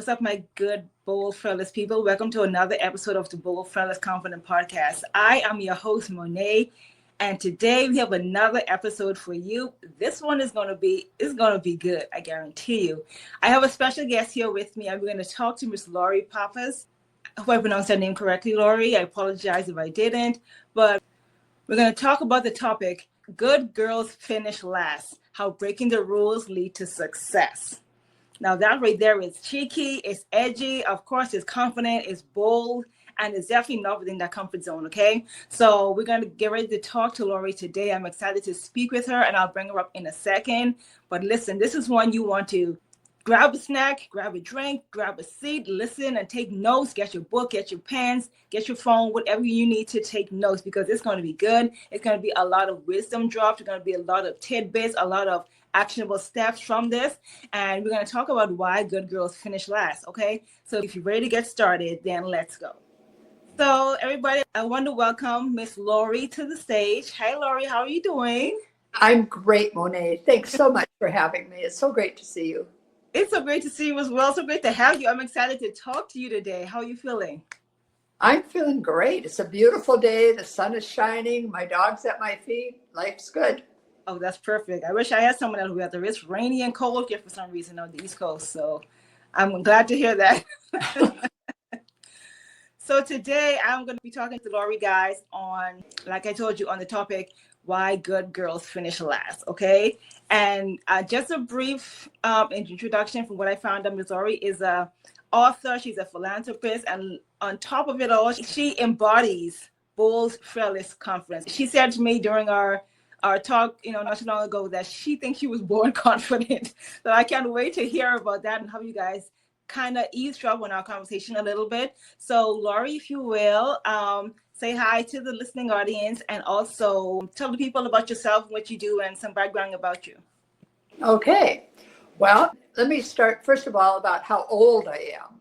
What's up, my good, bold, fearless people? Welcome to another episode of the Bold, Fearless, Confident Podcast. I am your host, Monet, and today we have another episode for you. This one is going to be good, I guarantee you. I have a special guest here with me. I'm going to talk to Miss Lori Pappas. I hope I pronounced her name correctly, Lori. I apologize if I didn't, but we're going to talk about the topic, Good Girls Finish Last, How Breaking the Rules Lead to Success. Now that right there is cheeky, it's edgy, of course it's confident, it's bold, and it's definitely not within that comfort zone, okay? So we're going to get ready to talk to Lori today. I'm excited to speak with her, and I'll bring her up in a second. But listen, this is one you want to grab a snack, grab a drink, grab a seat, listen and take notes, get your book, get your pens, get your phone, whatever you need to take notes, because it's going to be good. It's going to be a lot of wisdom drops. There's going to be a lot of tidbits, a lot of actionable steps from this, and we're going to talk about why good girls finish last, okay? So if you're ready to get started, then let's go. So everybody, I want to welcome Miss Lori to the stage. Hi, Lori, how are you doing? I'm great, Monet. Thanks so much for having me. It's so great to see you. It's so great to see you as well. So great to have you. I'm excited to talk to you today. How are you feeling? I'm feeling great. It's a beautiful day. The sun is shining. My dog's at my feet. Life's good. Oh, that's perfect. I wish I had someone else who had the It's rainy and cold here for some reason on the East Coast. So I'm glad to hear that. So today I'm going to be talking to Lori, guys, on, like I told you, on the topic, why good girls finish last, okay? And just a brief introduction from what I found out. Ms. Lori is a author, she's a philanthropist, and on top of it all, she embodies bold, fearless confidence. She said to me during our talk, not too long ago, that she thinks she was born confident. So I can't wait to hear about that and how you guys kind of eavesdrop on our conversation a little bit. So Lori, if you will, say hi to the listening audience and also tell the people about yourself, what you do, and some background about you. Okay. Well, let me start, first of all, about how old I am.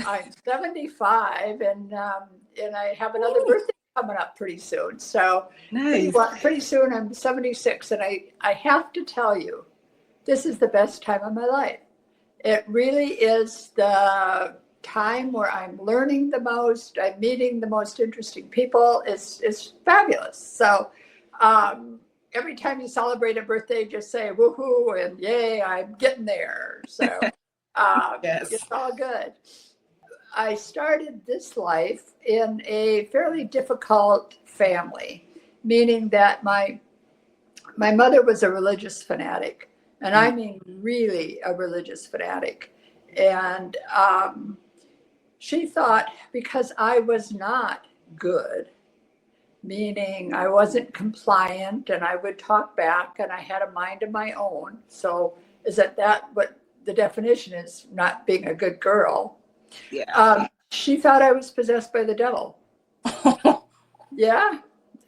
I'm 75, and I have another birthday coming up pretty soon. So nice. Pretty soon I'm 76, and I have to tell you, this is the best time of my life. It really is the time where I'm learning the most, I'm meeting the most interesting people. It's fabulous. So every time you celebrate a birthday, just say woohoo and yay, I'm getting there. So yes. It's all good. I started this life in a fairly difficult family, meaning that my mother was a religious fanatic. And I mean, really a religious fanatic. And she thought because I was not good, meaning I wasn't compliant and I would talk back and I had a mind of my own. So is that what the definition is, not being a good girl? Yeah. She thought I was possessed by the devil. Yeah,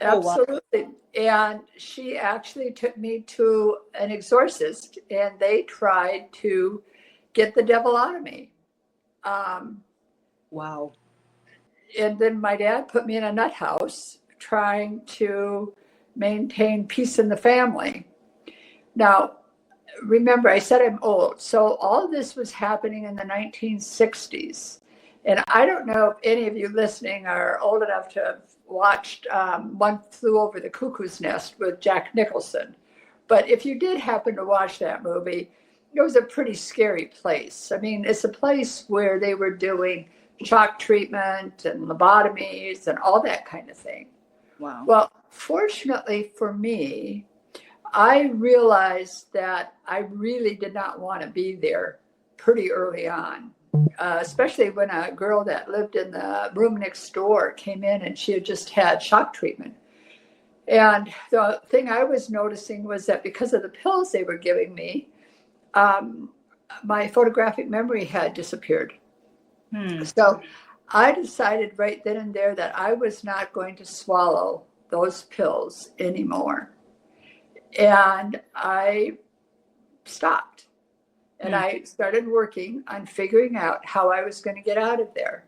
absolutely. Oh, wow. And she actually took me to an exorcist, and they tried to get the devil out of me. Wow. And then my dad put me in a nut house trying to maintain peace in the family. Now, remember, I said I'm old. So all this was happening in the 1960s. And I don't know if any of you listening are old enough to have watched One Flew Over the Cuckoo's Nest with Jack Nicholson. But if you did happen to watch that movie, it was a pretty scary place. I mean, it's a place where they were doing shock treatment and lobotomies and all that kind of thing. Wow. Well, fortunately for me, I realized that I really did not want to be there pretty early on. Especially when a girl that lived in the room next door came in and she had just had shock treatment. And the thing I was noticing was that because of the pills they were giving me, my photographic memory had disappeared. So I decided right then and there that I was not going to swallow those pills anymore. And I stopped. And I started working on figuring out how I was going to get out of there.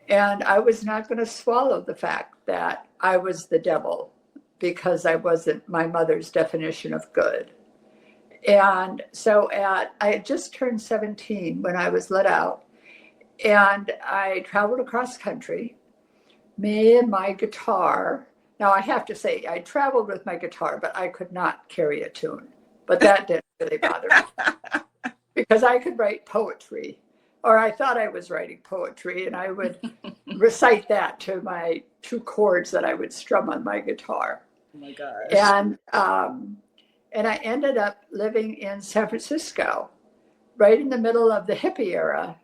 And I was not going to swallow the fact that I was the devil because I wasn't my mother's definition of good. And so I had just turned 17 when I was let out, and I traveled across country, me and my guitar. Now, I have to say, I traveled with my guitar, but I could not carry a tune. But that didn't really bother me because I could write poetry, or I thought I was writing poetry, and I would recite that to my two chords that I would strum on my guitar. Oh my gosh. And I ended up living in San Francisco, right in the middle of the hippie era.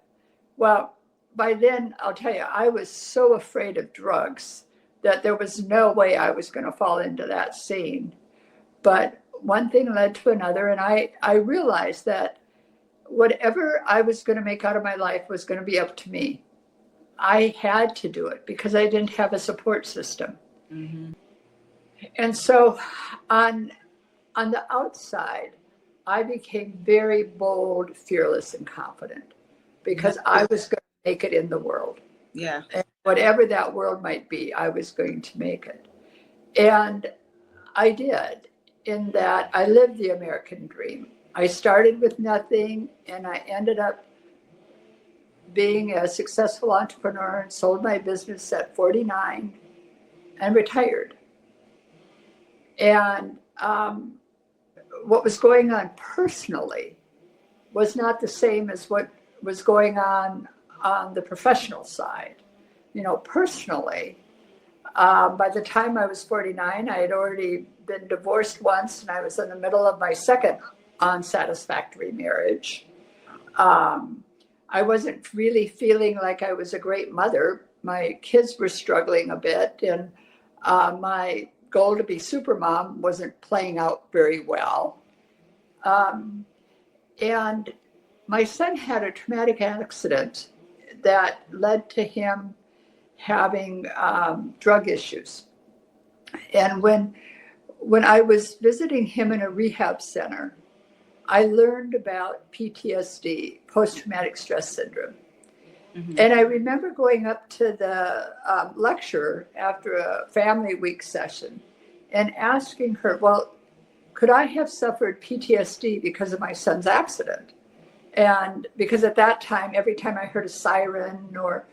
Well, by then, I'll tell you, I was so afraid of drugs that there was no way I was going to fall into that scene. But one thing led to another, and I realized that whatever I was going to make out of my life was going to be up to me. I had to do it because I didn't have a support system. Mm-hmm. And so on the outside, I became very bold, fearless, and confident because I was going to make it in the world. Yeah. And whatever that world might be, I was going to make it. And I did, in that I lived the American dream. I started with nothing, and I ended up being a successful entrepreneur and sold my business at 49 and retired. And what was going on personally was not the same as what was going on the professional side. You know, personally, by the time I was 49, I had already been divorced once, and I was in the middle of my second unsatisfactory marriage. I wasn't really feeling like I was a great mother. My kids were struggling a bit, and my goal to be super mom wasn't playing out very well. And my son had a traumatic accident that led to him having drug issues. And when I was visiting him in a rehab center, I learned about PTSD, post-traumatic stress syndrome. Mm-hmm. And I remember going up to the lecturer after a family week session and asking her, well, could I have suffered PTSD because of my son's accident? And because at that time, every time I heard a siren or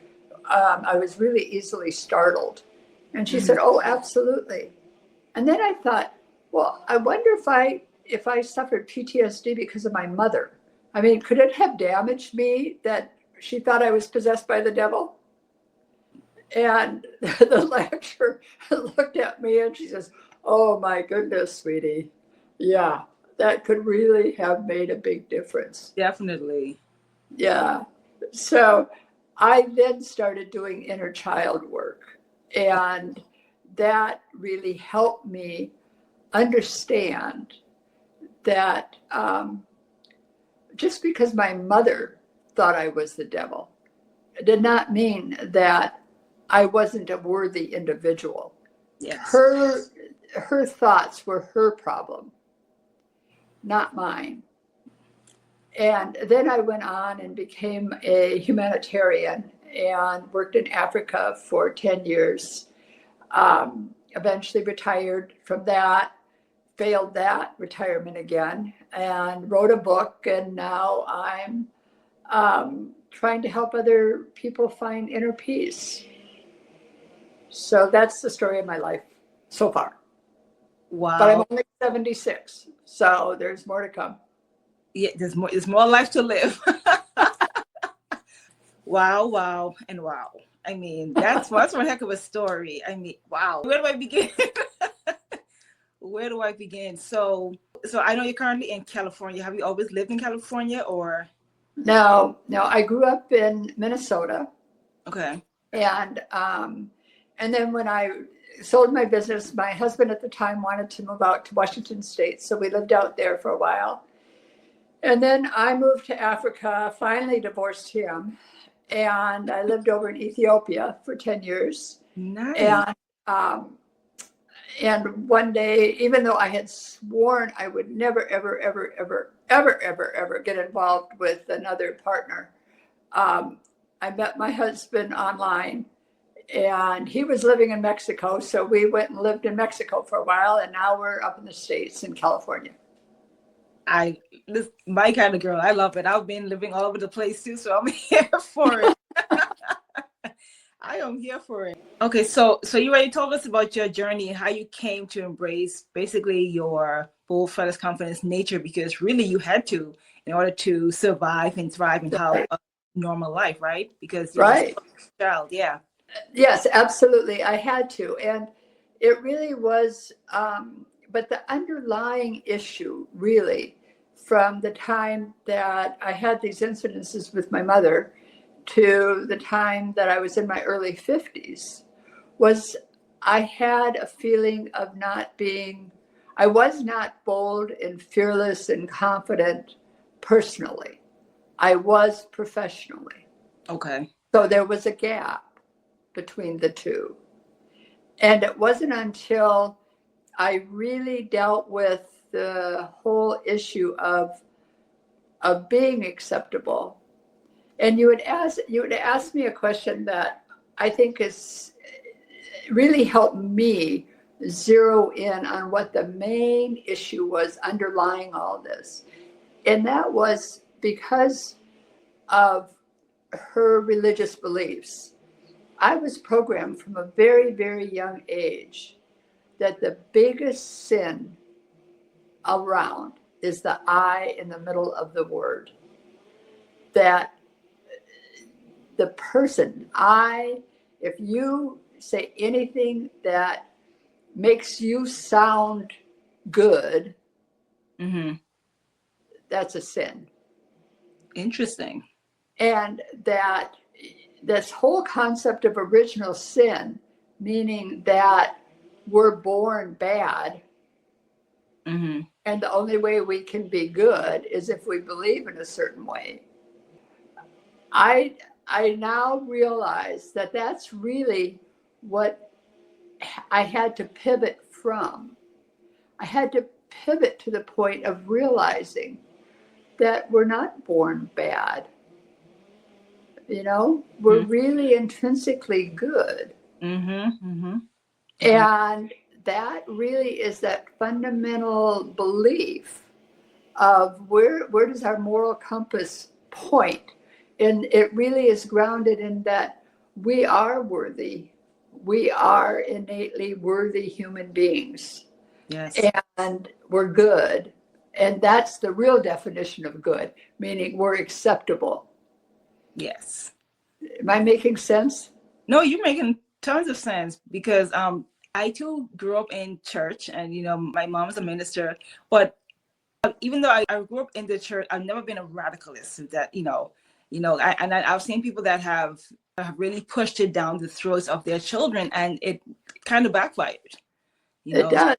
I was really easily startled. And she said, oh, absolutely. And then I thought, well, I wonder if I suffered PTSD because of my mother. I mean, could it have damaged me that she thought I was possessed by the devil? And the lecturer looked at me and she says, oh my goodness, sweetie. Yeah, that could really have made a big difference. Definitely. Yeah. So I then started doing inner child work, and that really helped me understand that just because my mother thought I was the devil did not mean that I wasn't a worthy individual. Yes. Her thoughts were her problem, not mine. And then I went on and became a humanitarian and worked in Africa for 10 years. Eventually retired from that, failed that retirement again, and wrote a book. And now I'm trying to help other people find inner peace. So that's the story of my life so far. Wow. But I'm only 76, so there's more to come. Yeah, there's more life to live. Wow, and wow. I mean, that's one heck of a story. I mean, wow. Where do I begin? Where do I begin? So I know you're currently in California. Have you always lived in California, or? No, I grew up in Minnesota. Okay. And then when I sold my business, my husband at the time wanted to move out to Washington State. So we lived out there for a while. And then I moved to Africa, finally divorced him. And I lived over in Ethiopia for 10 years. Nice. And one day, even though I had sworn I would never, ever get involved with another partner, I met my husband online, and he was living in Mexico. So we went and lived in Mexico for a while, and now we're up in the States in California. I this my kind of girl. I love it. I've been living all over the place too, so I'm here for it. I am here for it. Okay, so you already told us about your journey, how you came to embrace basically your full fearless confidence nature, because really you had to in order to survive and thrive and have Right. a normal life, right? Because you were Right. still a child. Yeah. Yes, absolutely. I had to. And it really was, but the underlying issue, really, from the time that I had these incidences with my mother to the time that I was in my early 50s, was I had a feeling of not being, I was not bold and fearless and confident personally. I was professionally. Okay. So there was a gap between the two. And it wasn't until I really dealt with the whole issue of being acceptable. And you would ask me a question that I think is really helped me zero in on what the main issue was underlying all this. And that was because of her religious beliefs. I was programmed from a very, very young age that the biggest sin around is the I in the middle of the word. That the person, if you say anything that makes you sound good, Mm-hmm. that's a sin. Interesting. And that this whole concept of original sin, meaning that we're born bad, Mm-hmm. and the only way we can be good is if we believe in a certain way. I I now realize that that's really what I had to pivot from. I had to pivot to the point of realizing that we're not born bad. We're really intrinsically good. Mm-hmm. Mm-hmm. Agree. And that really is that fundamental belief of where does our moral compass point? And it really is grounded in that we are worthy. We are innately worthy human beings, Yes. and we're good. And that's the real definition of good, meaning we're acceptable. Yes. Am I making sense? No, you're making tons of sense because I too grew up in church, and my mom's a minister, but even though I grew up in the church, I've never been a radicalist. That I've seen people that have really pushed it down the throats of their children, and it kind of backfired. You It know, does.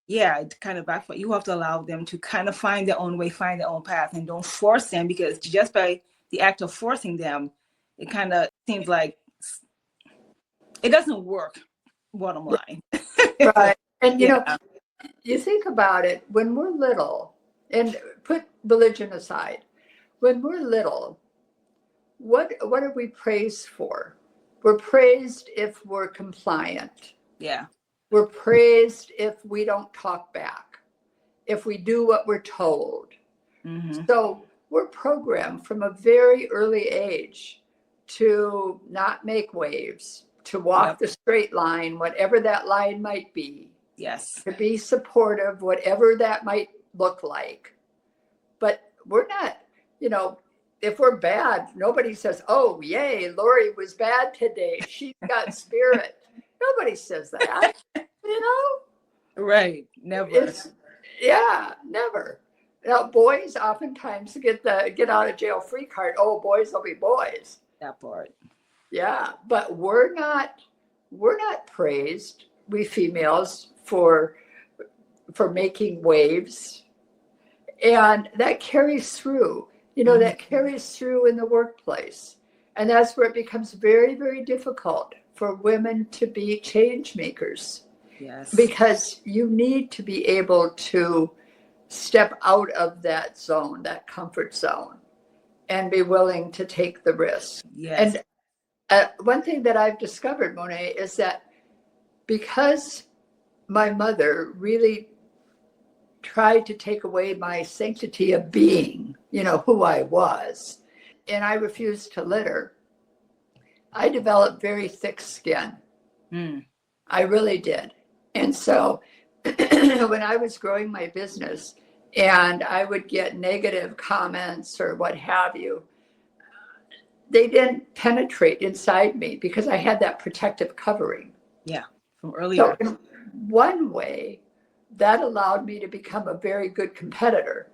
yeah, it kind of backfired. You have to allow them to kind of find their own way, find their own path, and don't force them, because just by the act of forcing them, it kind of seems like it doesn't work. Bottom line. Right. And Yeah. you think about it when we're little, and put religion aside, when we're little, what are we praised for? We're praised if we're compliant. Yeah. We're praised if we don't talk back, if we do what we're told. Mm-hmm. So we're programmed from a very early age to not make waves, to walk Yep. the straight line, whatever that line might be, Yes. to be supportive, whatever that might look like. But we're not, you know, if we're bad, nobody says, oh, yay, Lori was bad today. She's got spirit. Nobody says that, you know? Right. Never. It's, yeah, never. Now, boys oftentimes get the get out of jail free card. Oh, boys will be boys. That part. Yeah, but we're not praised, we females, for making waves. And that carries through, Mm-hmm. that carries through in the workplace. And that's where it becomes very, very difficult for women to be change makers, Yes. because you need to be able to step out of that zone, that comfort zone, and be willing to take the risk. Yes. And one thing that I've discovered, Monet, is that because my mother really tried to take away my sanctity of being, who I was. And I refused to litter. I developed very thick skin. Mm. I really did. And so when I was growing my business and I would get negative comments or what have you, they didn't penetrate inside me because I had that protective covering. Yeah, from earlier. So in one way, that allowed me to become a very good competitor.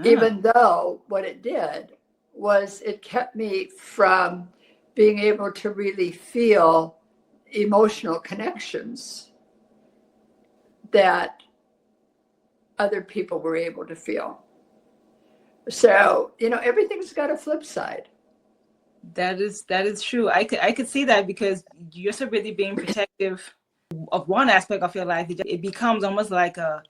Even though what it did was it kept me from being able to really feel emotional connections that other people were able to feel. So, everything's got a flip side. That is true. I could see that because you're so really being protective of one aspect of your life. It becomes almost like a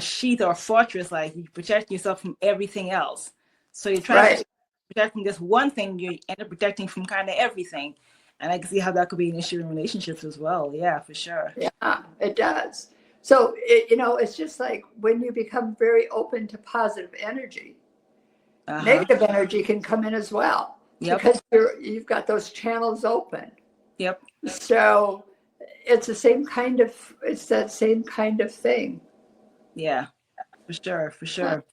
sheath or a fortress, like you protect yourself from everything else. So you try to protect from just one thing, you end up protecting from kind of everything. And I can see how that could be an issue in relationships as well. Yeah, for sure. Yeah, it does. So, it's just like when you become very open to positive energy, negative energy can come in as well. Yep. Because you've got those channels open. Yep. So it's that same kind of thing. Yeah, for sure.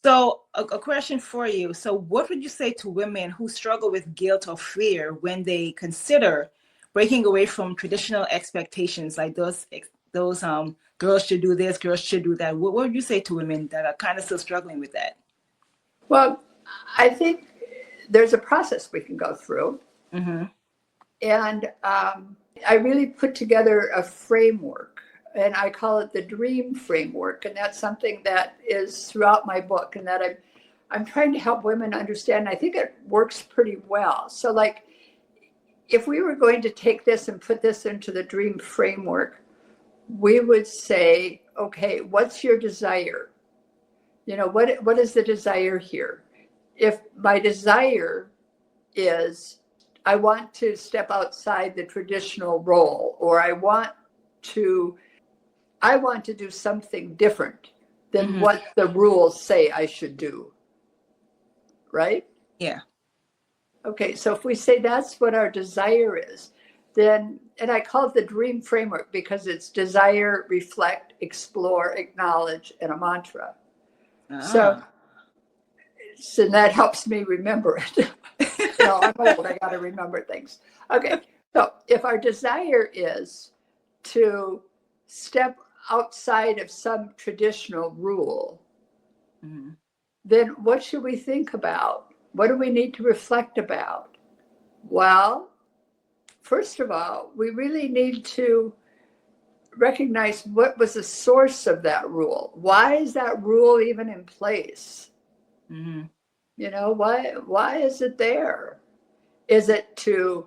So a question for you. So what would you say to women who struggle with guilt or fear when they consider breaking away from traditional expectations, like those girls should do this, girls should do that? What would you say to women that are kind of still struggling with that? Well, I think there's a process we can go through. Mm-hmm. And I really put together a framework, and I call it the dream framework. And that's something that is throughout my book and that I'm trying to help women understand. I think it works pretty well. So like, if we were going to take this and put this into the dream framework, we would say, okay, what's your desire? What is the desire here? If my desire is I want to step outside the traditional role, or I want to do something different than what the rules say I should do. Right? Yeah. Okay, so if we say that's what our desire is, then, and I call it the dream framework because it's desire, reflect, explore, acknowledge, and a mantra. So that helps me remember it. I'm old, I got to remember things. Okay, so if our desire is to step outside of some traditional rule, then what should we think about? What do we need to reflect about? Well, first of all, we really need to recognize what was the source of that rule. Why is that rule even in place? Mm-hmm. Why is it there? Is it to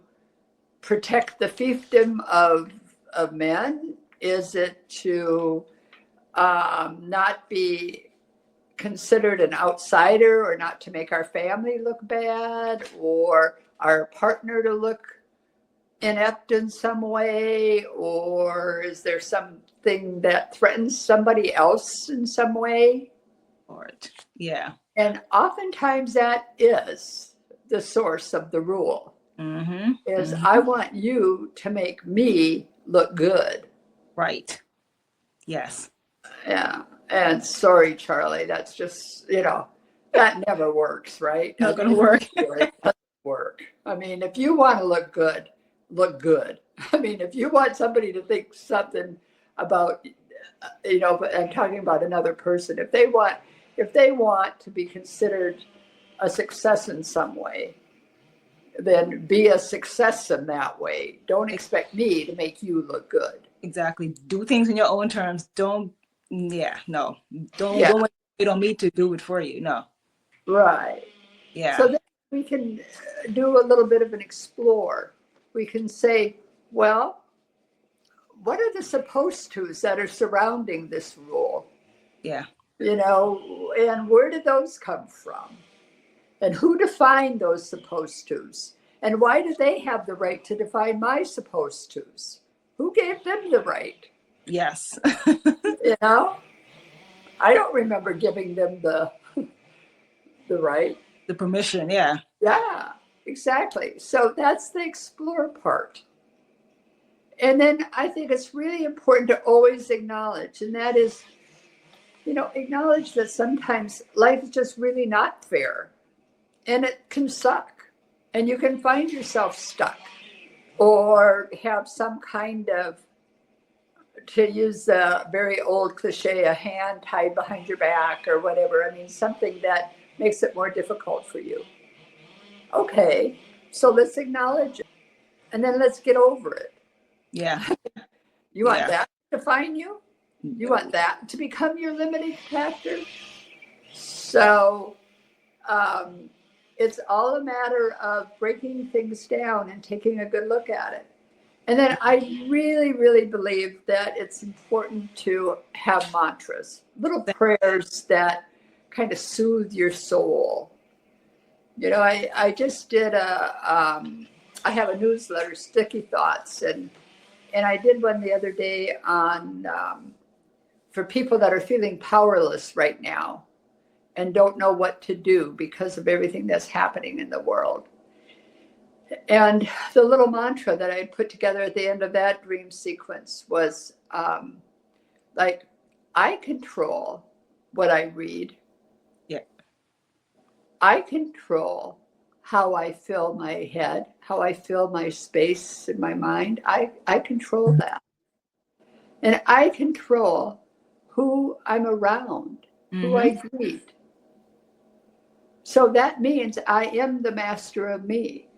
protect the fiefdom of men? Is it to not be considered an outsider, or not to make our family look bad, or our partner to look inept in some way? Or is there something that threatens somebody else in some way? Yeah. And oftentimes that is the source of the rule. Is I want you to make me look good. Right. Yes. Yeah. And sorry, Charlie, that's just, that never works, right? Not going to work. It doesn't work. I mean, if you want to look good, look good. I mean, if you want somebody to think something about, I'm talking about another person, if they want to be considered a success in some way, then be a success in that way. Don't expect me to make you look good. Exactly. Do things in your own terms. Don't you don't need to do it for you. No. Right. Yeah. So then we can do a little bit of an explore. We can say, well, what are the supposed to's that are surrounding this rule? Yeah. And where did those come from? And who defined those supposed to's? And why do they have the right to define my supposed to's? Who gave them the right? Yes. I don't remember giving them the right. The permission, yeah. Yeah, exactly. So that's the explore part. And then I think it's really important to always acknowledge, and that is, acknowledge that sometimes life is just really not fair and it can suck. And you can find yourself stuck or have some kind of, to use a very old cliche, a hand tied behind your back or whatever. I mean, something that makes it more difficult for you. Okay, so let's acknowledge it and then let's get over it. Yeah. You want Yeah. that to define you? You want that to become your limiting factor? So it's all a matter of breaking things down and taking a good look at it. And then I really, really believe that it's important to have mantras, little prayers that kind of soothe your soul. I just did I have a newsletter, Sticky Thoughts, and I did one the other day on for people that are feeling powerless right now and don't know what to do because of everything that's happening in the world. And the little mantra that I put together at the end of that dream sequence was like, I control what I read. Yeah. I control how I fill my head, how I fill my space in my mind. I control that. And I control who I'm around, who I greet. So that means I am the master of me.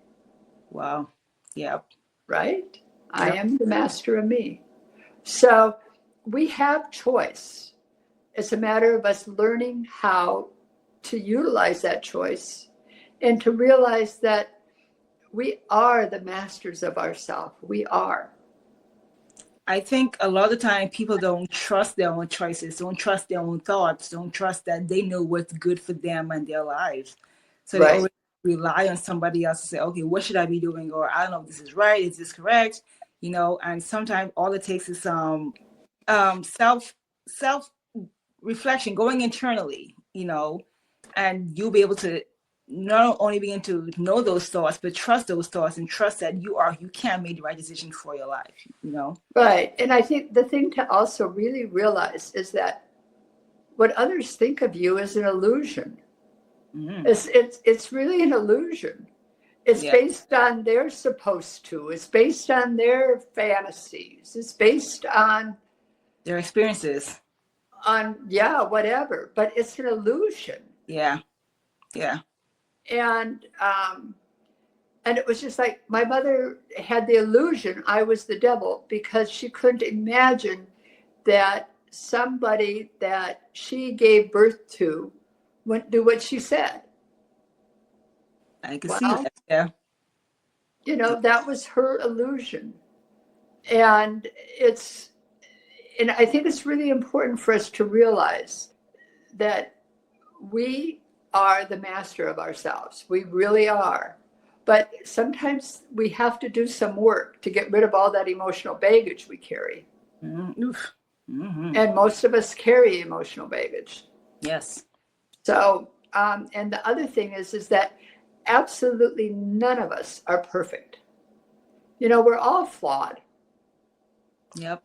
Wow. Yep. Right? I am the master of me. So we have choice. It's a matter of us learning how to utilize that choice and to realize that we are the masters of ourselves. We are. I think a lot of the time people don't trust their own choices, don't trust their own thoughts, don't trust that they know what's good for them and their lives. So they always rely on somebody else to say, okay, what should I be doing? Or I don't know if this is right, is this correct? And sometimes all it takes is self reflection, going internally, and you'll be able to not only begin to know those thoughts, but trust those thoughts and trust that you can make the right decision for your life, Right. And I think the thing to also really realize is that what others think of you is an illusion. It's really an illusion. It's based on they're supposed to. It's based on their fantasies. It's based on their experiences. Whatever. But it's an illusion. Yeah. Yeah. And it was just like my mother had the illusion I was the devil because she couldn't imagine that somebody that she gave birth to wouldn't do what she said. I can see that. Yeah. That was her illusion. And I think it's really important for us to realize that we are the master of ourselves. We really are. But sometimes we have to do some work to get rid of all that emotional baggage we carry. And most of us carry emotional baggage. Yes. So, and the other thing is that absolutely none of us are perfect. We're all flawed. Yep.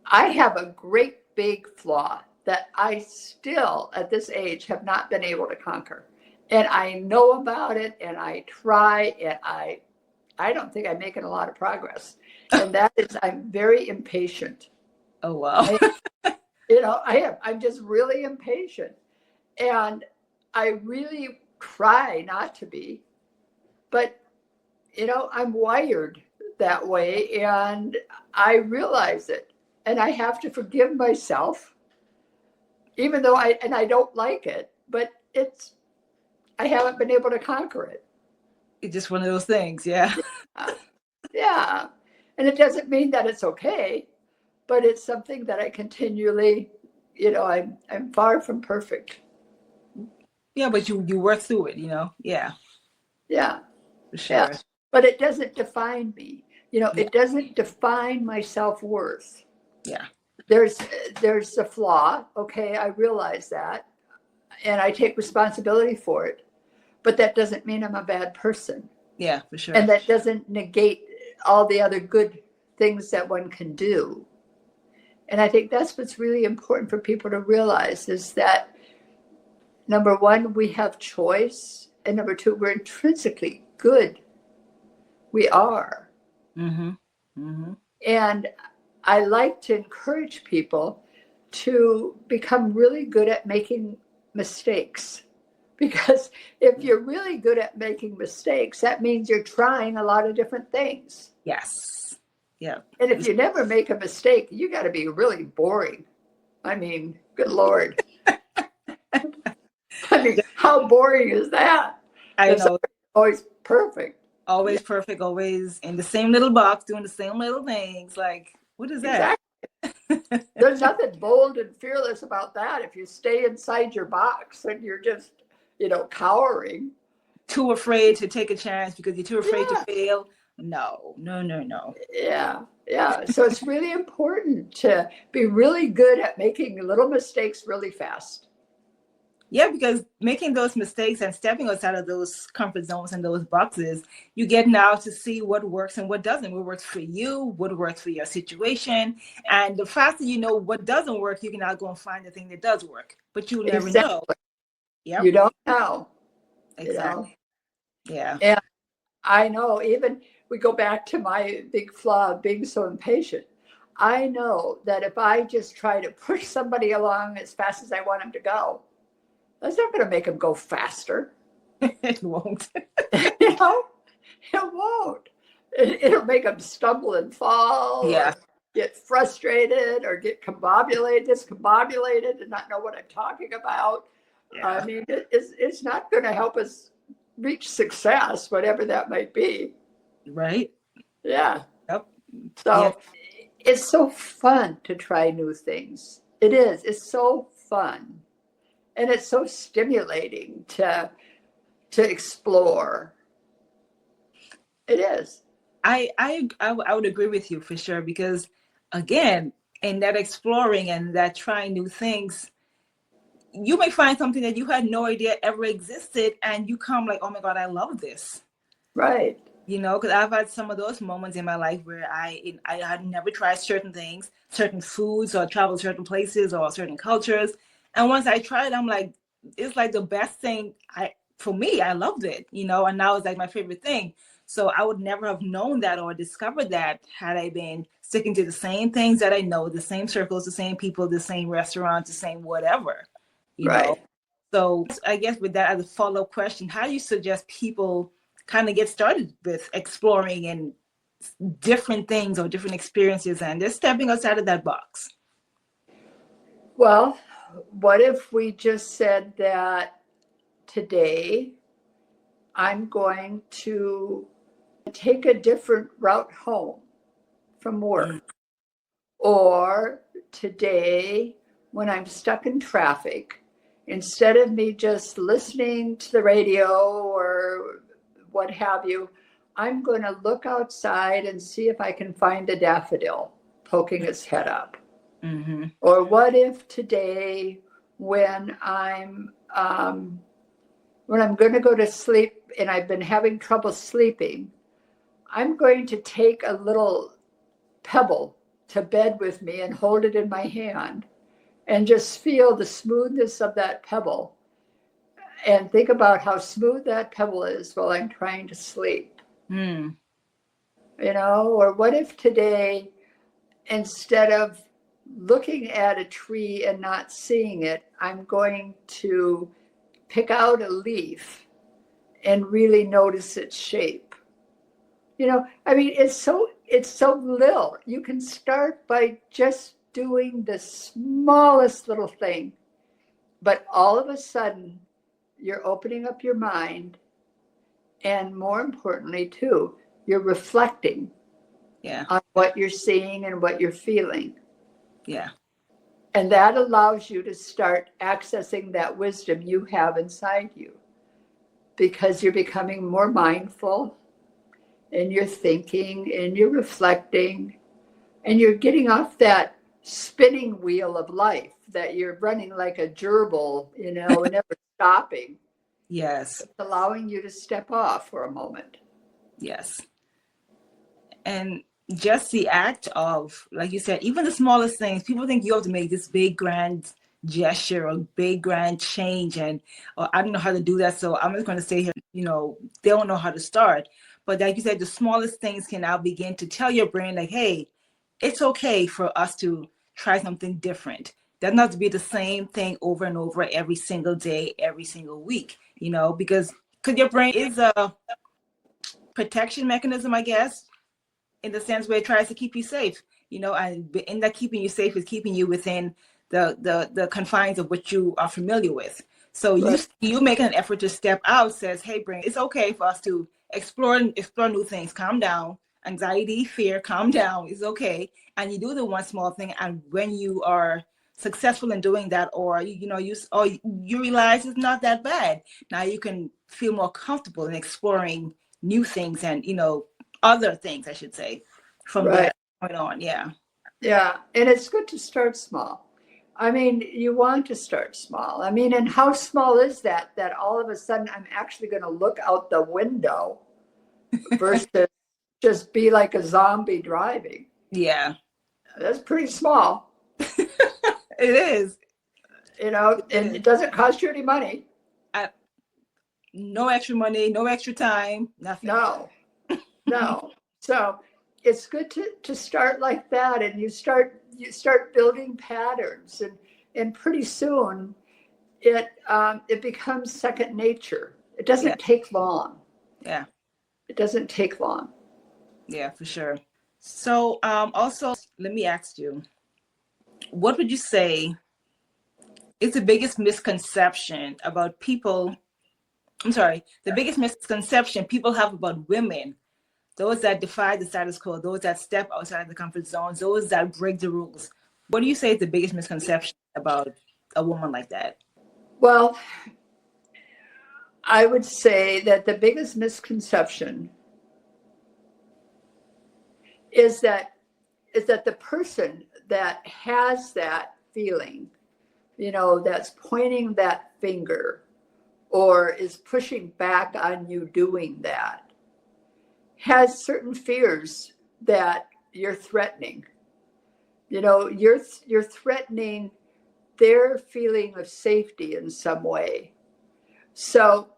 I have a great big flaw that I still, at this age, have not been able to conquer. And I know about it, and I try, and I don't think I'm making a lot of progress. And that is, I'm very impatient. Oh, wow. I'm just really impatient. And I really try not to be. But, I'm wired that way, and I realize it. And I have to forgive myself, even though I don't like it, but I haven't been able to conquer it. It's just one of those things, yeah. Yeah. And it doesn't mean that it's okay, but it's something that I continually, I'm far from perfect. Yeah, but you work through it, Yeah. Yeah. For sure. Yeah. But it doesn't define me. It doesn't define my self-worth. Yeah. there's a flaw. Okay, I realize that, and I take responsibility for it. But that doesn't mean I'm a bad person. Yeah, for sure. And that doesn't negate all the other good things that one can do. And I think that's what's really important for people to realize is that, number one, we have choice. And number two, we're intrinsically good. We are. Mm-hmm. Mm-hmm. And I like to encourage people to become really good at making mistakes. Because if you're really good at making mistakes, that means you're trying a lot of different things. Yes. Yeah. And if you never make a mistake, you got to be really boring. I mean, good Lord. I mean, how boring is that? I know. Always perfect. Always perfect, always in the same little box, doing the same little things. Like, what is that? Exactly. There's nothing bold and fearless about that if you stay inside your box and you're just, cowering. Too afraid to take a chance because you're too afraid to fail. No. Yeah. So it's really important to be really good at making little mistakes really fast. Yeah, because making those mistakes and stepping outside of those comfort zones and those boxes, you get now to see what works and what doesn't. What works for you, what works for your situation. And the faster you know what doesn't work, you can now go and find the thing that does work. But you'll never know. Yep. You don't know. Exactly. Yeah. And I know, even we go back to my big flaw of being so impatient. I know that if I just try to push somebody along as fast as I want them to go, that's not going to make them go faster. It won't. It won't. It'll make them stumble and fall. Yeah. Get frustrated or get discombobulated and not know what I'm talking about. Yeah. I mean, it's not going to help us reach success, whatever that might be. Right. Yeah. Yep. So It's so fun to try new things. It is. It's so fun. And it's so stimulating to explore. It is. I would agree with you for sure, because again, in that exploring and that trying new things, you may find something that you had no idea ever existed, and you come like, oh my God, I love this. Right. Because I've had some of those moments in my life where I had never tried certain things, certain foods, or traveled certain places or certain cultures. And once I tried it, I'm like, it's like the best thing for me. I loved it, and now it's like my favorite thing. So I would never have known that or discovered that had I been sticking to the same things that I know, the same circles, the same people, the same restaurants, the same whatever, you know. So I guess with that as a follow-up question, how do you suggest people kind of get started with exploring and different things or different experiences and just stepping outside of that box? Well, what if we just said that today I'm going to take a different route home from work? Or today, when I'm stuck in traffic, instead of me just listening to the radio or what have you, I'm going to look outside and see if I can find a daffodil poking its head up. Mm-hmm. Or what if today, when I'm going to go to sleep and I've been having trouble sleeping, I'm going to take a little pebble to bed with me and hold it in my hand and just feel the smoothness of that pebble and think about how smooth that pebble is while I'm trying to sleep. Or what if today, instead of looking at a tree and not seeing it, I'm going to pick out a leaf and really notice its shape. It's so little. You can start by just doing the smallest little thing, but all of a sudden you're opening up your mind, and more importantly too, you're reflecting on what you're seeing and what you're feeling. Yeah. And that allows you to start accessing that wisdom you have inside you, because you're becoming more mindful and you're thinking and you're reflecting and you're getting off that spinning wheel of life, that you're running like a gerbil, never stopping. Yes. It's allowing you to step off for a moment. Yes. And just the act of, like you said, even the smallest things, people think you have to make this big grand gesture or big grand change, and or I don't know how to do that, so I'm just going to say here, they don't know how to start. But like you said, the smallest things can now begin to tell your brain, like, hey, it's okay for us to try something different. Doesn't have to be the same thing over and over every single day, every single week, because your brain is a protection mechanism, I guess, in the sense where it tries to keep you safe, and in that keeping you safe is keeping you within the confines of what you are familiar with. So Right. you making an effort to step out says, hey, brain, it's okay for us to explore new things. Calm down. Anxiety, fear, calm down. It's okay. And you do the one small thing. And when you are successful in doing that, or you realize it's not that bad, now you can feel more comfortable in exploring new things and other things, I should say, from Right. that point on. Yeah. Yeah. And it's good to start small. I mean, you want to start small. I mean, and how small is that all of a sudden I'm actually going to look out the window versus just be like a zombie driving? Yeah. That's pretty small. It is. And it doesn't cost you any money. No extra money, no extra time, nothing. No. So it's good to start like that, and you start building patterns, and pretty soon it becomes second nature. It doesn't take long. Yeah. It doesn't take long. Yeah, for sure. So also, let me ask you, what would you say is the biggest misconception about people? I'm sorry, the biggest misconception people have about women, those that defy the status quo, those that step outside the comfort zones, those that break the rules. What do you say is the biggest misconception about a woman like that? Well, I would say that the biggest misconception is that the person that has that feeling, that's pointing that finger or is pushing back on you doing that, has certain fears that you're threatening. You're threatening their feeling of safety in some way. So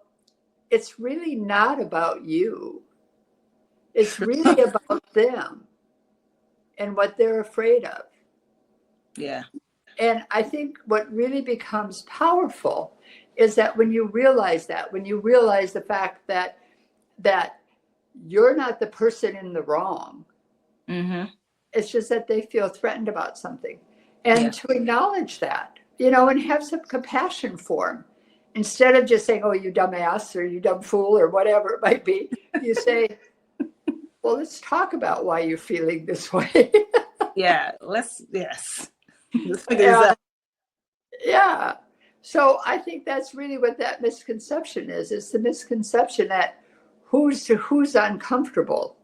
it's really not about you. It's really about them and what they're afraid of. Yeah. And I think what really becomes powerful is that when you realize the fact that you're not the person in the wrong, Mm-hmm. it's just that they feel threatened about something. And to acknowledge that, and have some compassion for them. Instead of just saying, oh, you dumbass or you dumb fool or whatever it might be, you say, well, let's talk about why you're feeling this way. Yeah. Let's figure this out. Yeah. So I think that's really what that misconception is. It's the misconception that who's uncomfortable,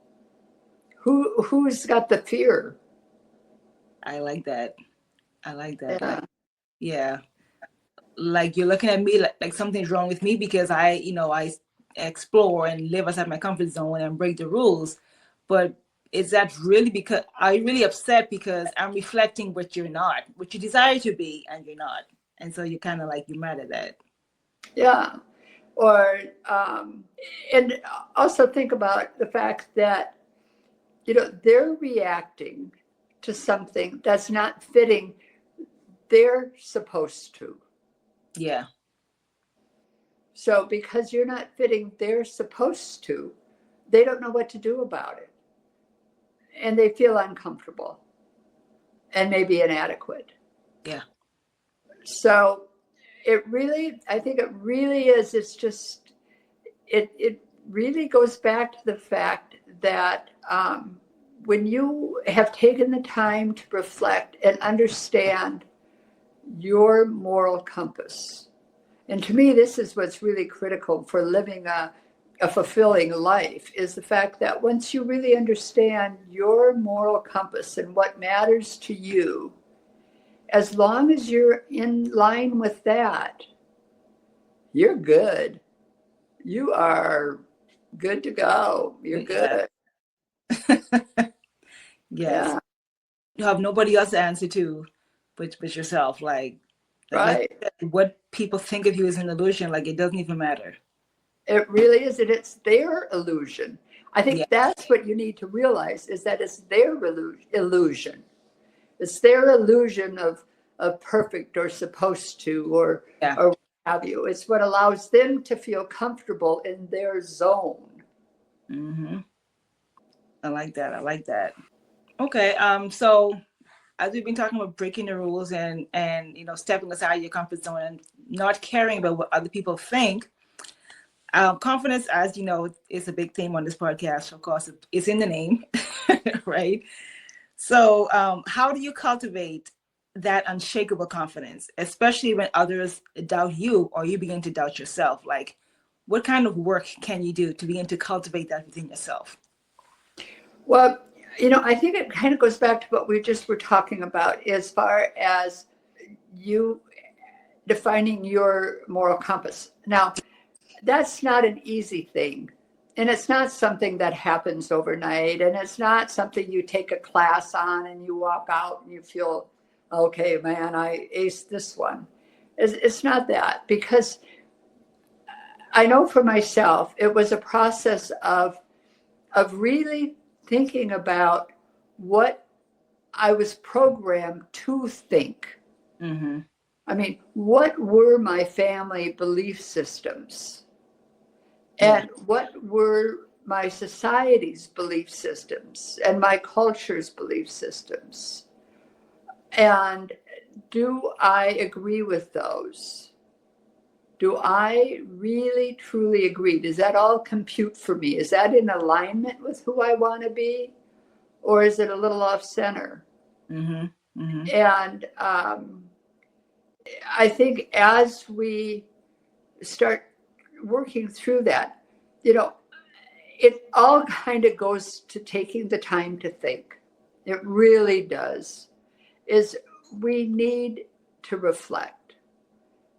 who's got the fear. I like that. Yeah. Yeah. Like you're looking at me like something's wrong with me because I explore and live outside my comfort zone and break the rules. But is that really because are you really upset because I'm reflecting what you're not, what you desire to be and you're not? And so you're kind of like you're mad at that. Yeah. Or and also think about the fact that they're reacting to something that's not fitting they're supposed to. Yeah. So because you're not fitting they're supposed to, they don't know what to do about it. And they feel uncomfortable and maybe inadequate. Yeah. So I think it really is, it really goes back to the fact that when you have taken the time to reflect and understand your moral compass, and to me, this is what's really critical for living a fulfilling life, is the fact that once you really understand your moral compass and what matters to you, as long as you're in line with that, you're good. You are good to go. You're Yeah. good. Yes. Yeah, You have nobody else to answer to but yourself. Like right. what people think of you is an illusion. Like it doesn't even matter. It really is, and it's their illusion. I Yeah. think that's what you need to realize is that it's their illusion. It's their illusion of perfect or supposed to Yeah. or what have you. It's what allows them to feel comfortable in their zone. Hmm. I like that. I like that. Okay. So as we've been talking about breaking the rules and stepping aside your comfort zone and not caring about what other people think, confidence, as you know, is a big theme on this podcast. Of course, it's in the name, right? So, how do you cultivate that unshakable confidence, especially when others doubt you or you begin to doubt yourself? Like, what kind of work can you do to begin to cultivate that within yourself? Well, I think it kind of goes back to what we just were talking about as far as you defining your moral compass. Now, that's not an easy thing. And it's not something that happens overnight. And it's not something you take a class on and you walk out and you feel, okay, man, I aced this one. It's not that, because I know for myself, it was a process of really thinking about what I was programmed to think. Mm-hmm. I mean, what were my family belief systems? Yeah. And what were my society's belief systems and my culture's belief systems? And do I agree with those? Do I really truly agree? Does that all compute for me? Is that in alignment with who I want to be? Or is it a little off center? Mm-hmm. Mm-hmm. And I think as we start working through that, it all kind of goes to taking the time to think. It really does. Is we need to reflect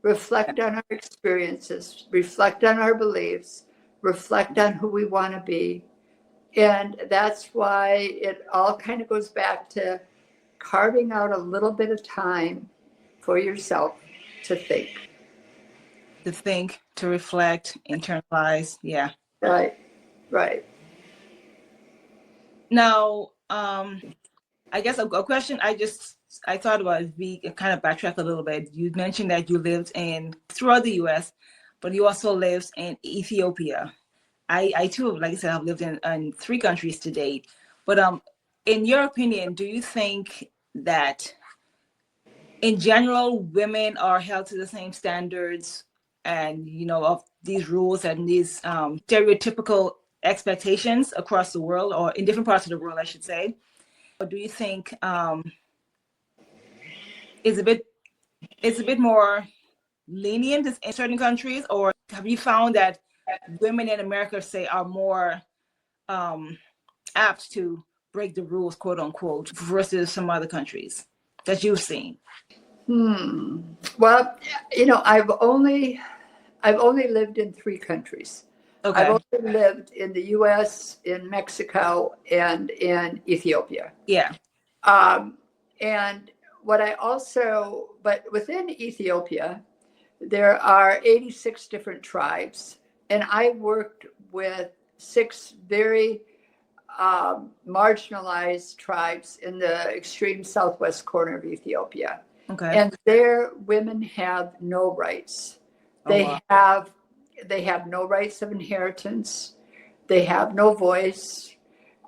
on our experiences, reflect on our beliefs, reflect on who we want to be. And that's why it all kind of goes back to carving out a little bit of time for yourself to think. To think, to reflect, internalize. Yeah. Right, right. Now, I guess a question I thought about is we kind of backtrack a little bit. You mentioned that you lived throughout the U.S., but you also lived in Ethiopia. I too, like I said, I've lived in 3 countries to date. But in your opinion, do you think that in general women are held to the same standards and of these rules and these stereotypical expectations across the world, or in different parts of the world, I should say? Or do you think it's a bit more lenient in certain countries, or have you found that women in America, say, are more apt to break the rules, quote unquote, versus some other countries that you've seen? Well, I've only lived in 3 countries. I've Okay. only lived in the US, in Mexico, and in Ethiopia. Yeah. Um, and but within Ethiopia, there are 86 different tribes. And I worked with 6 very marginalized tribes in the extreme southwest corner of Ethiopia. Okay. And their women have no rights. Oh wow. They have no rights of inheritance. They have no voice.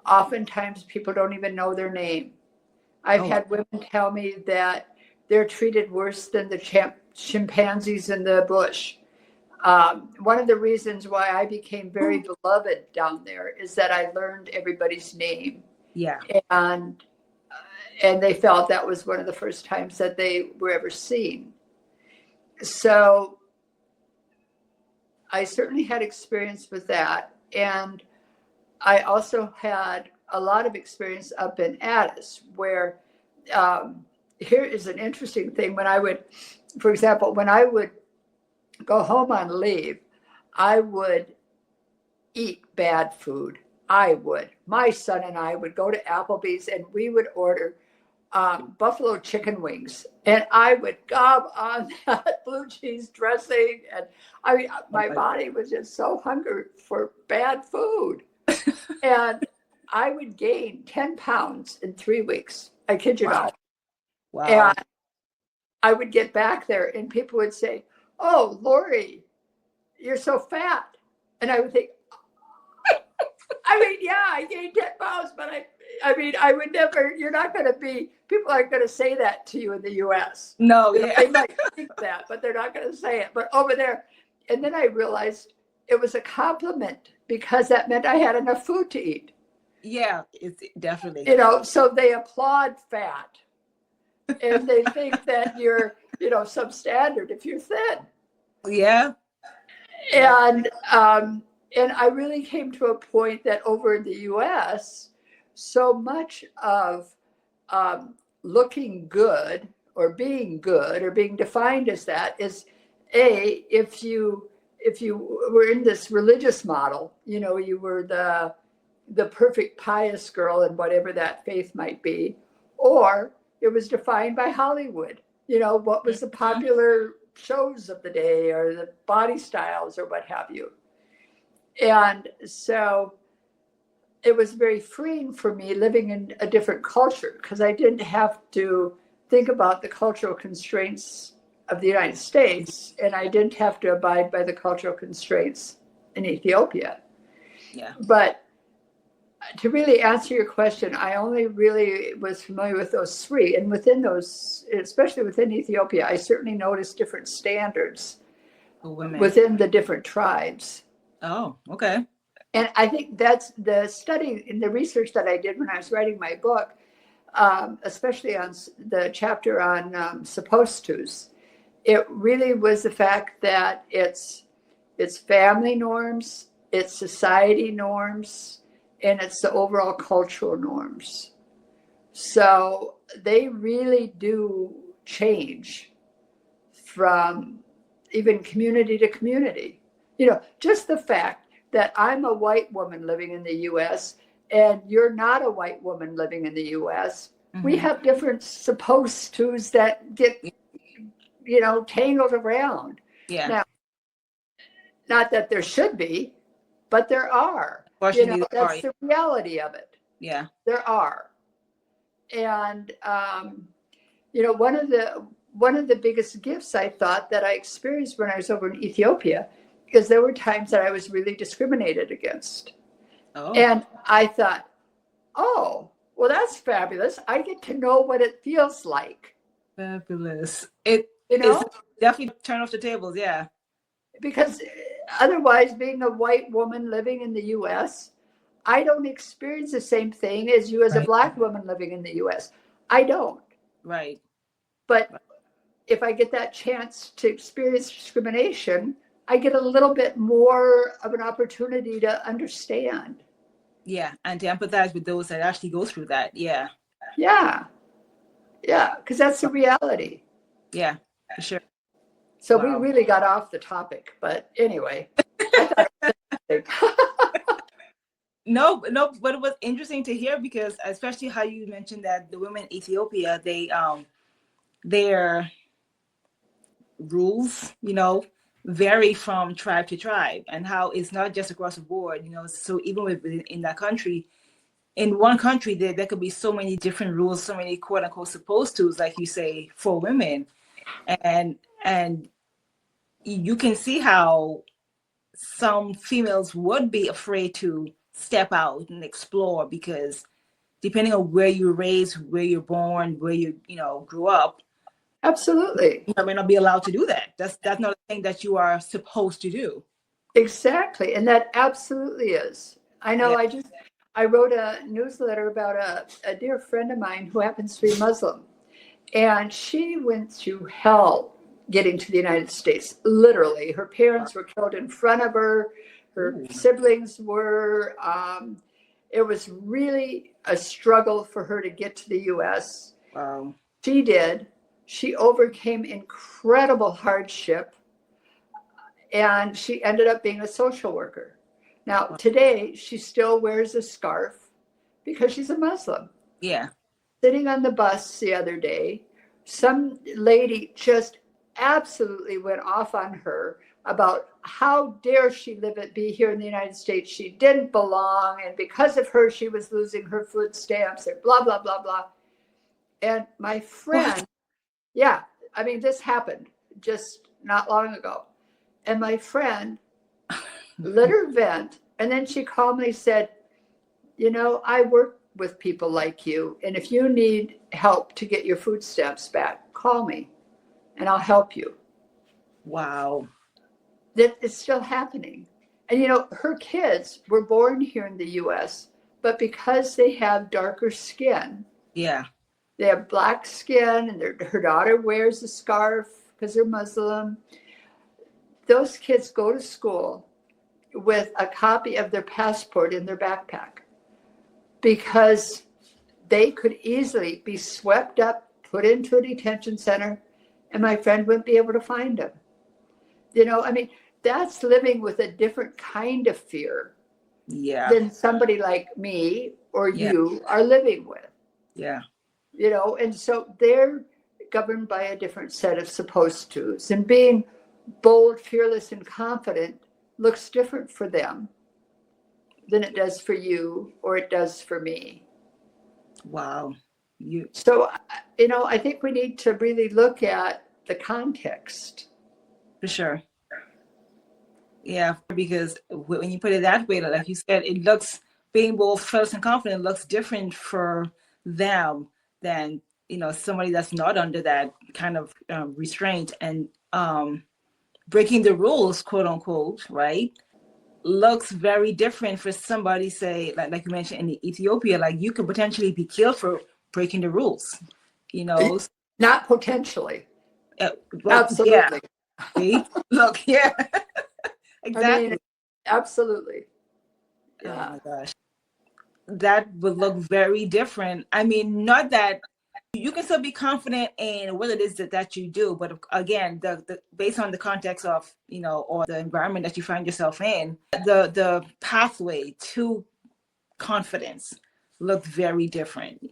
Oftentimes people don't even know their name. I've Oh wow. had women tell me that they're treated worse than the chimpanzees in the bush. One of the reasons why I became very beloved down there is that I learned everybody's name, Yeah. and and they felt that was one of the first times that they were ever seen. So I certainly had experience with that, and I also had a lot of experience up in Addis, where here is an interesting thing. When I would, for example, when I would go home on leave, I would eat bad food. I would. My son and I would go to Applebee's and we would order buffalo chicken wings, and I would gob on that blue cheese dressing, and I mean, my body was just so hungry for bad food, and I would gain 10 pounds in 3 weeks. I kid you not. Wow. And I would get back there, and people would say, "Oh, Lori, you're so fat," and I would think, I mean, yeah, I gained 10 pounds, but I mean, I would never, you're not going to be, people aren't going to say that to you in the US. No, You know, yeah. they might think that, but they're not going to say it. But over there, and then I realized it was a compliment because that meant I had enough food to eat. Yeah, it's definitely. You know, so they applaud fat and they think that you're, you know, substandard if you're thin. Yeah. And I really came to a point that over in the US, so much of looking good or being defined as that is, if you were in this religious model, you know, you were the perfect pious girl in whatever that faith might be, or it was defined by Hollywood, you know, what was the popular shows of the day or the body styles or what have you. And so it was very freeing for me living in a different culture because I didn't have to think about the cultural constraints of the United States, and I didn't have to abide by the cultural constraints in Ethiopia. Yeah. But to really answer your question, I only really was familiar with those three. And within those, especially within Ethiopia, I certainly noticed different standards within the different tribes. Oh, okay. And I think that's the study and the research that I did when I was writing my book, especially on the chapter on supposed tos. It really was the fact that it's family norms, it's society norms, and it's the overall cultural norms. So they really do change from even community to community. You know, just the fact that I'm a white woman living in the US and you're not a white woman living in the US, we have different supposed tos that get, you know, tangled around. Yeah. Now, not that there should be, but there are. You know, that's the reality of it. Yeah. There are. And, you know, one of the biggest gifts I thought that I experienced when I was over in Ethiopia, because there were times that I was really discriminated against. Oh. And I thought, oh, well, that's fabulous. I get to know what it feels like. Fabulous. It, you know, definitely turn off the tables. Yeah. Because otherwise, being a white woman living in the US, I don't experience the same thing as you as a Black woman living in the US. I don't. Right. But if I get that chance to experience discrimination, I get a little bit more of an opportunity to understand. Yeah, and to empathize with those that actually go through that. Yeah. Yeah. Yeah, because that's the reality. Yeah, for sure. So we really got off the topic, but anyway. No, but it was interesting to hear because especially how you mentioned that the women in Ethiopia, their rules, you know, vary from tribe to tribe, and how it's not just across the board, you know. So even in that country, in one country, there could be so many different rules, so many quote unquote supposed tos, like you say, for women, and you can see how some females would be afraid to step out and explore because depending on where you're raised, where you're born, where you grew up. Absolutely. You may not be allowed to do that. That's not a thing that you are supposed to do. Exactly. And that absolutely is. I know. Yeah. I wrote a newsletter about a dear friend of mine who happens to be Muslim. And she went through hell getting to the United States. Literally. Her parents were killed in front of her. Her siblings were. It was really a struggle for her to get to the U.S. Wow. She did. She overcame incredible hardship, and she ended up being a social worker. Now, today, she still wears a scarf because she's a Muslim. Yeah. Sitting on the bus the other day, some lady just absolutely went off on her about how dare she be here in the United States. She didn't belong, and because of her, she was losing her food stamps and blah, blah, blah, blah. And my friend, What? yeah, I mean, this happened just not long ago. And my friend let her vent. And then she called me and said, I work with people like you. And if you need help to get your food stamps back, call me and I'll help you. Wow. That is still happening. And, her kids were born here in the US, but because they have darker skin, Yeah. they have black skin, and her daughter wears a scarf because they're Muslim. Those kids go to school with a copy of their passport in their backpack because they could easily be swept up, put into a detention center, and my friend wouldn't be able to find them. I mean, that's living with a different kind of fear than somebody like me or you are living with. Yeah. And so they're governed by a different set of supposed tos, and being bold, fearless, and confident looks different for them than it does for you or it does for me. Wow. So, I think we need to really look at the context. For sure. Yeah, because when you put it that way, like you said, it looks, being both fearless and confident looks different for them than, somebody that's not under that kind of restraint, and breaking the rules, quote unquote, right? Looks very different for somebody, say, like you mentioned in Ethiopia, like you could potentially be killed for breaking the rules, Not potentially. Well, Absolutely. Yeah. See? Look, yeah. Exactly. I mean, absolutely. Yeah. Oh my gosh. That would look very different. I mean, not that you can still be confident in what it is that you do, but again, the based on the context of, or the environment that you find yourself in, the pathway to confidence looked very different,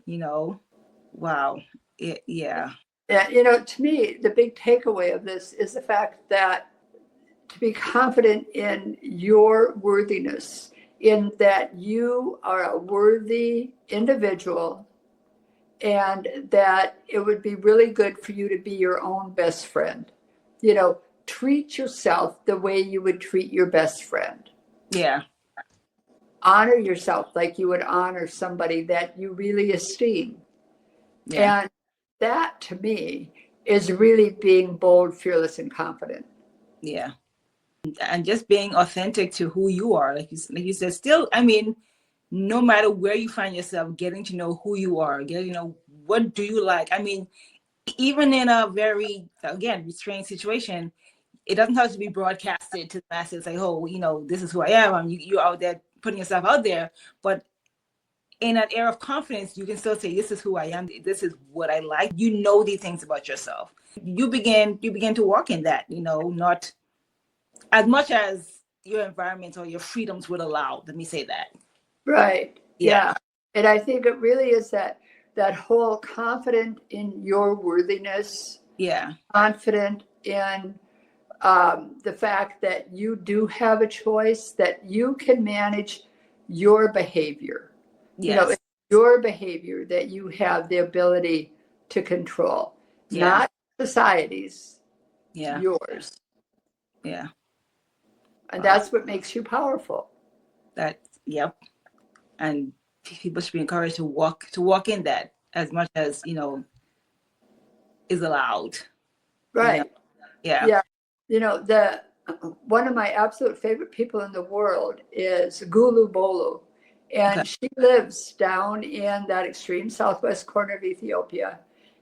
Wow. Yeah. Yeah, to me, the big takeaway of this is the fact that to be confident in your worthiness, in that you are a worthy individual, and that it would be really good for you to be your own best friend. Treat yourself the way you would treat your best friend. Yeah. Honor yourself like you would honor somebody that you really esteem. Yeah. And that, to me, is really being bold, fearless, and confident. Yeah. And just being authentic to who you are, like you said, still, I mean, no matter where you find yourself, getting to know who you are, getting to know what do you like. I mean, even in a very, again, restrained situation, it doesn't have to be broadcasted to the masses, like, oh, this is who I am. You're out there putting yourself out there. But in an air of confidence, you can still say, this is who I am. This is what I like. These things about yourself. You begin to walk in that, not as much as your environment or your freedoms would allow. Let me say that. Right. Yeah. And I think it really is that whole confident in your worthiness. Yeah. Confident in the fact that you do have a choice, that you can manage your behavior. Yes. It's your behavior that you have the ability to control, not society's, yours. Yeah. And that's what makes you powerful. Yep. And people should be encouraged to walk in that as much as, is allowed. Right. Yeah. Yeah. One of my absolute favorite people in the world is Gulu Bolu. And she lives down in that extreme southwest corner of Ethiopia,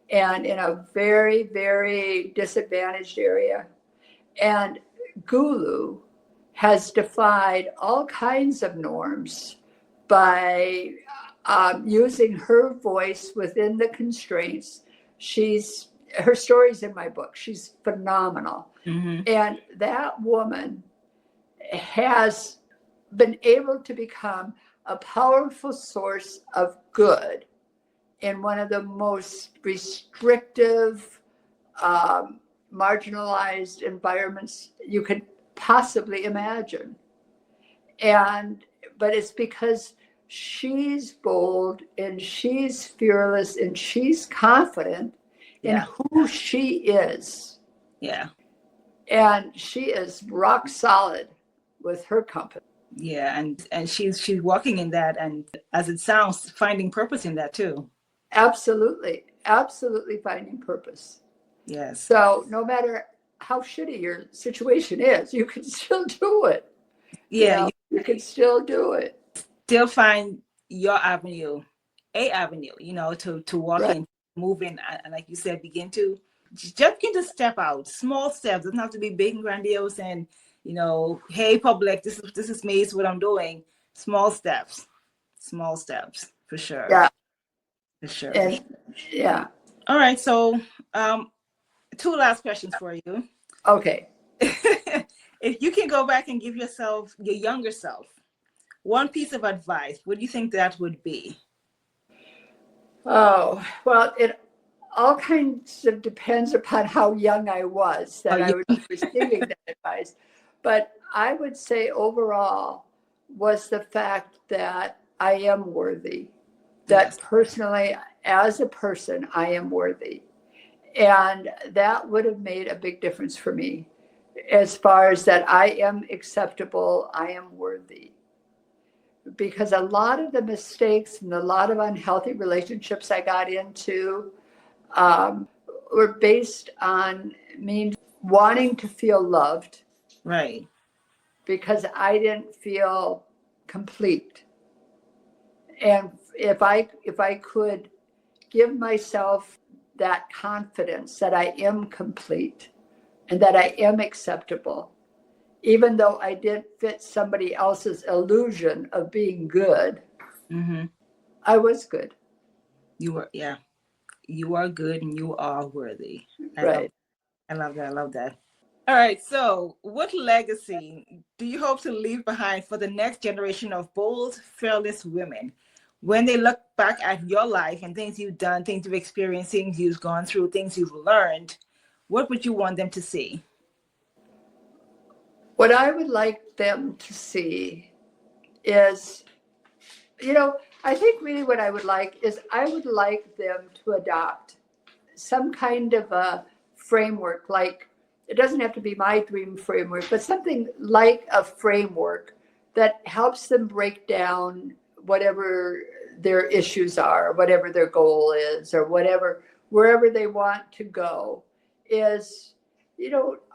and in a very, very disadvantaged area. And Gulu has defied all kinds of norms by using her voice within the constraints Her story's in my book. She's phenomenal. Mm-hmm. And that woman has been able to become a powerful source of good in one of the most restrictive, marginalized environments you could possibly imagine. But it's because she's bold and she's fearless and she's confident in who she is. Yeah. And she is rock solid with her company. Yeah, and she's walking in that, and as it sounds, finding purpose in that too. Absolutely finding purpose. Yes. So no matter how shitty your situation is, you can still do it. Yeah, you can still do it. Still find your avenue, to walk in, move in, and like you said, begin to step out. Small steps. Doesn't have to be big and grandiose. And hey, public, this is me. It's what I'm doing. Small steps for sure. Yeah, for sure. And yeah. All right. So, two last questions for you. Okay. If you can go back and give your younger self, one piece of advice, what do you think that would be? Oh, well, it all kinds of depends upon how young I was that I would be receiving that advice. But I would say overall was the fact that I am worthy, that personally, as a person, I am worthy. And that would have made a big difference for me as far as that I am acceptable, I am worthy. Because a lot of the mistakes and a lot of unhealthy relationships I got into were based on me wanting to feel loved. Right. Because I didn't feel complete. And if I could give myself that confidence that I am complete and that I am acceptable, even though I didn't fit somebody else's illusion of being good, I was good. You are good and you are worthy. I love that. All right. So what legacy do you hope to leave behind for the next generation of bold, fearless women? When they look back at your life and things you've done, things you've experienced, things you've gone through, things you've learned, what would you want them to see? What I would like them to see is, I think really what I would like is I would like them to adopt some kind of a framework. Like, it doesn't have to be my dream framework, but something like a framework that helps them break down whatever their issues are, whatever their goal is, or wherever they want to go, is,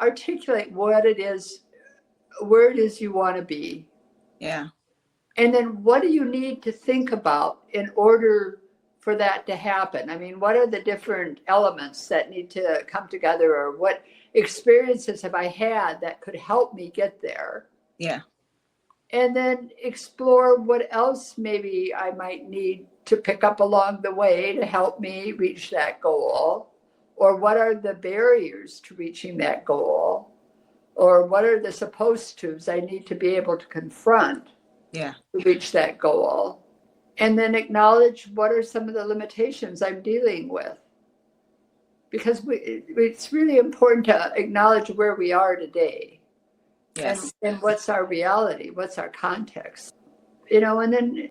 articulate what it is, where it is you want to be. Yeah. And then what do you need to think about in order for that to happen? I mean, what are the different elements that need to come together, or what experiences have I had that could help me get there? Yeah. And then explore what else maybe I might need to pick up along the way to help me reach that goal, or what are the barriers to reaching that goal, or what are the supposed tos I need to be able to confront to reach that goal. And then acknowledge what are some of the limitations I'm dealing with. Because it's really important to acknowledge where we are today. Yes. And what's our reality, what's our context. And then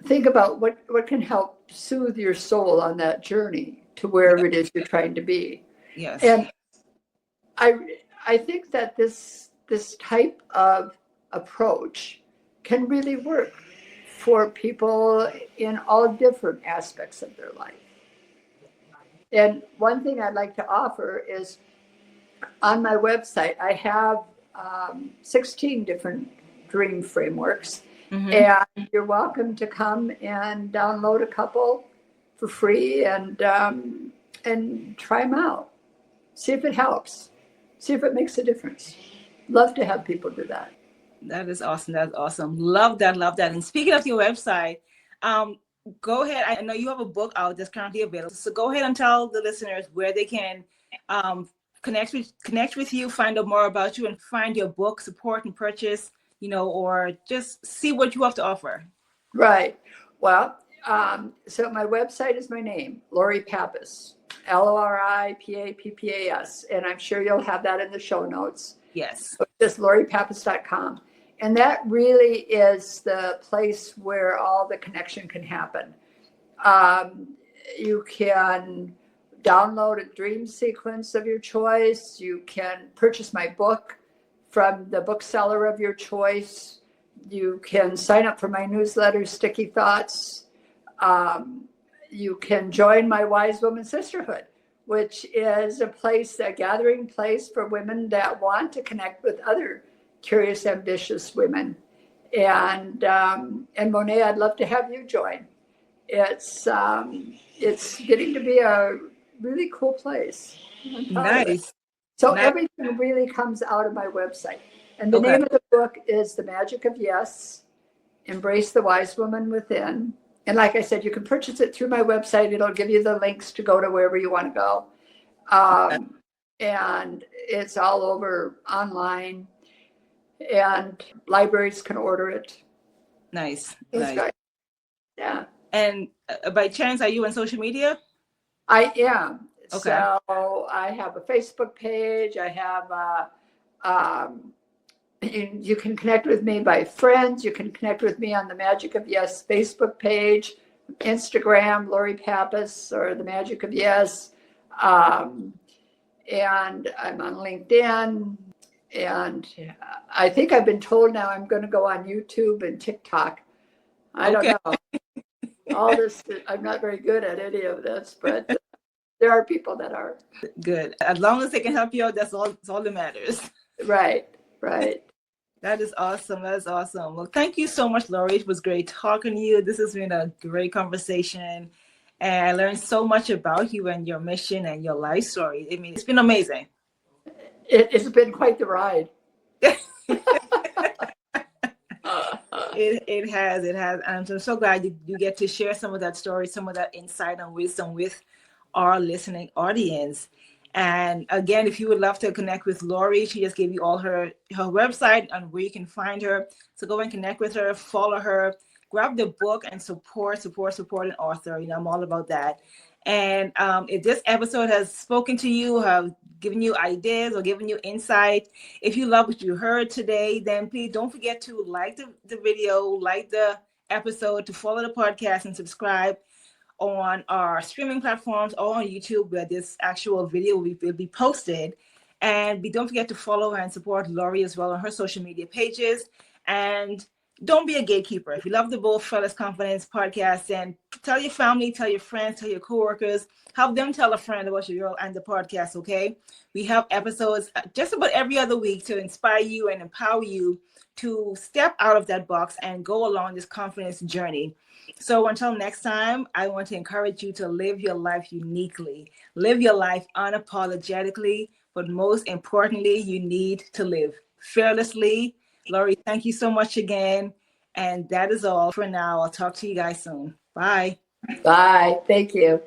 think about what can help soothe your soul on that journey to wherever it is you're trying to be. Yes. And I think that this type of approach can really work for people in all different aspects of their life. And one thing I'd like to offer is, on my website, I have 16 different dream frameworks. And you're welcome to come and download a couple for free and try them out. See if it helps. See if it makes a difference. Love to have people do that. That is awesome. That's awesome. Love that. And speaking of your website, go ahead. I know you have a book out that's currently available. So go ahead and tell the listeners where they can um, connect with you, find out more about you, and find your book, support and purchase, or just see what you have to offer. Right. Well, so my website is my name, Lori Pappas, LORIPAPPAS, and I'm sure you'll have that in the show notes. Yes. Just LoriPappas.com. And that really is the place where all the connection can happen. You can download a dream sequence of your choice. You can purchase my book from the bookseller of your choice. You can sign up for my newsletter, Sticky Thoughts. You can join my Wise Woman Sisterhood, which is a gathering place for women that want to connect with other curious, ambitious women. And Monet, I'd love to have you join. It's getting to be a really cool place. Nice. So nice. everything really comes out of my website. And the Okay. name of the book is The Magic of Yes, Embrace the Wise Woman Within. And like I said, you can purchase it through my website. It'll give you the links to go to wherever you want to go. And it's all over online, and libraries can order it. Nice. Nice. Right. Yeah. And by chance, are you on social media? I am. Okay. So I have a Facebook page. I have you can connect with me by friends. You can connect with me on the Magic of Yes Facebook page, Instagram, Lori Pappas, or the Magic of Yes. And I'm on LinkedIn. And I think I've been told now I'm going to go on YouTube and TikTok. I don't know. All this, I'm not very good at any of this, but there are people that are. Good. As long as they can help you out, that's all that matters. Right. That is awesome. Well, thank you so much, Lori. It was great talking to you. This has been a great conversation. And I learned so much about you and your mission and your life story. I mean, it's been amazing. It's been quite the ride. It has. And I'm so glad you get to share some of that story, some of that insight and wisdom with our listening audience. And again, if you would love to connect with Lori, she just gave you all her website and where you can find her. So go and connect with her, follow her, grab the book, and support an author. I'm all about that. And if this episode has spoken to you, have given you ideas or given you insight, if you love what you heard today, then please don't forget to like the video, like the episode, to follow the podcast and subscribe on our streaming platforms or on YouTube, where this actual video will be posted. And don't forget to follow her and support Lori as well on her social media pages. And don't be a gatekeeper. If you love the Bold Fellas Confidence podcast, then tell your family, tell your friends, tell your coworkers, help them tell a friend about your girl and the podcast, okay? We have episodes just about every other week to inspire you and empower you to step out of that box and go along this confidence journey. So until next time, I want to encourage you to live your life uniquely, live your life unapologetically, but most importantly, you need to live fearlessly. Lori, thank you so much again. And that is all for now. I'll talk to you guys soon. Bye. Bye. Thank you.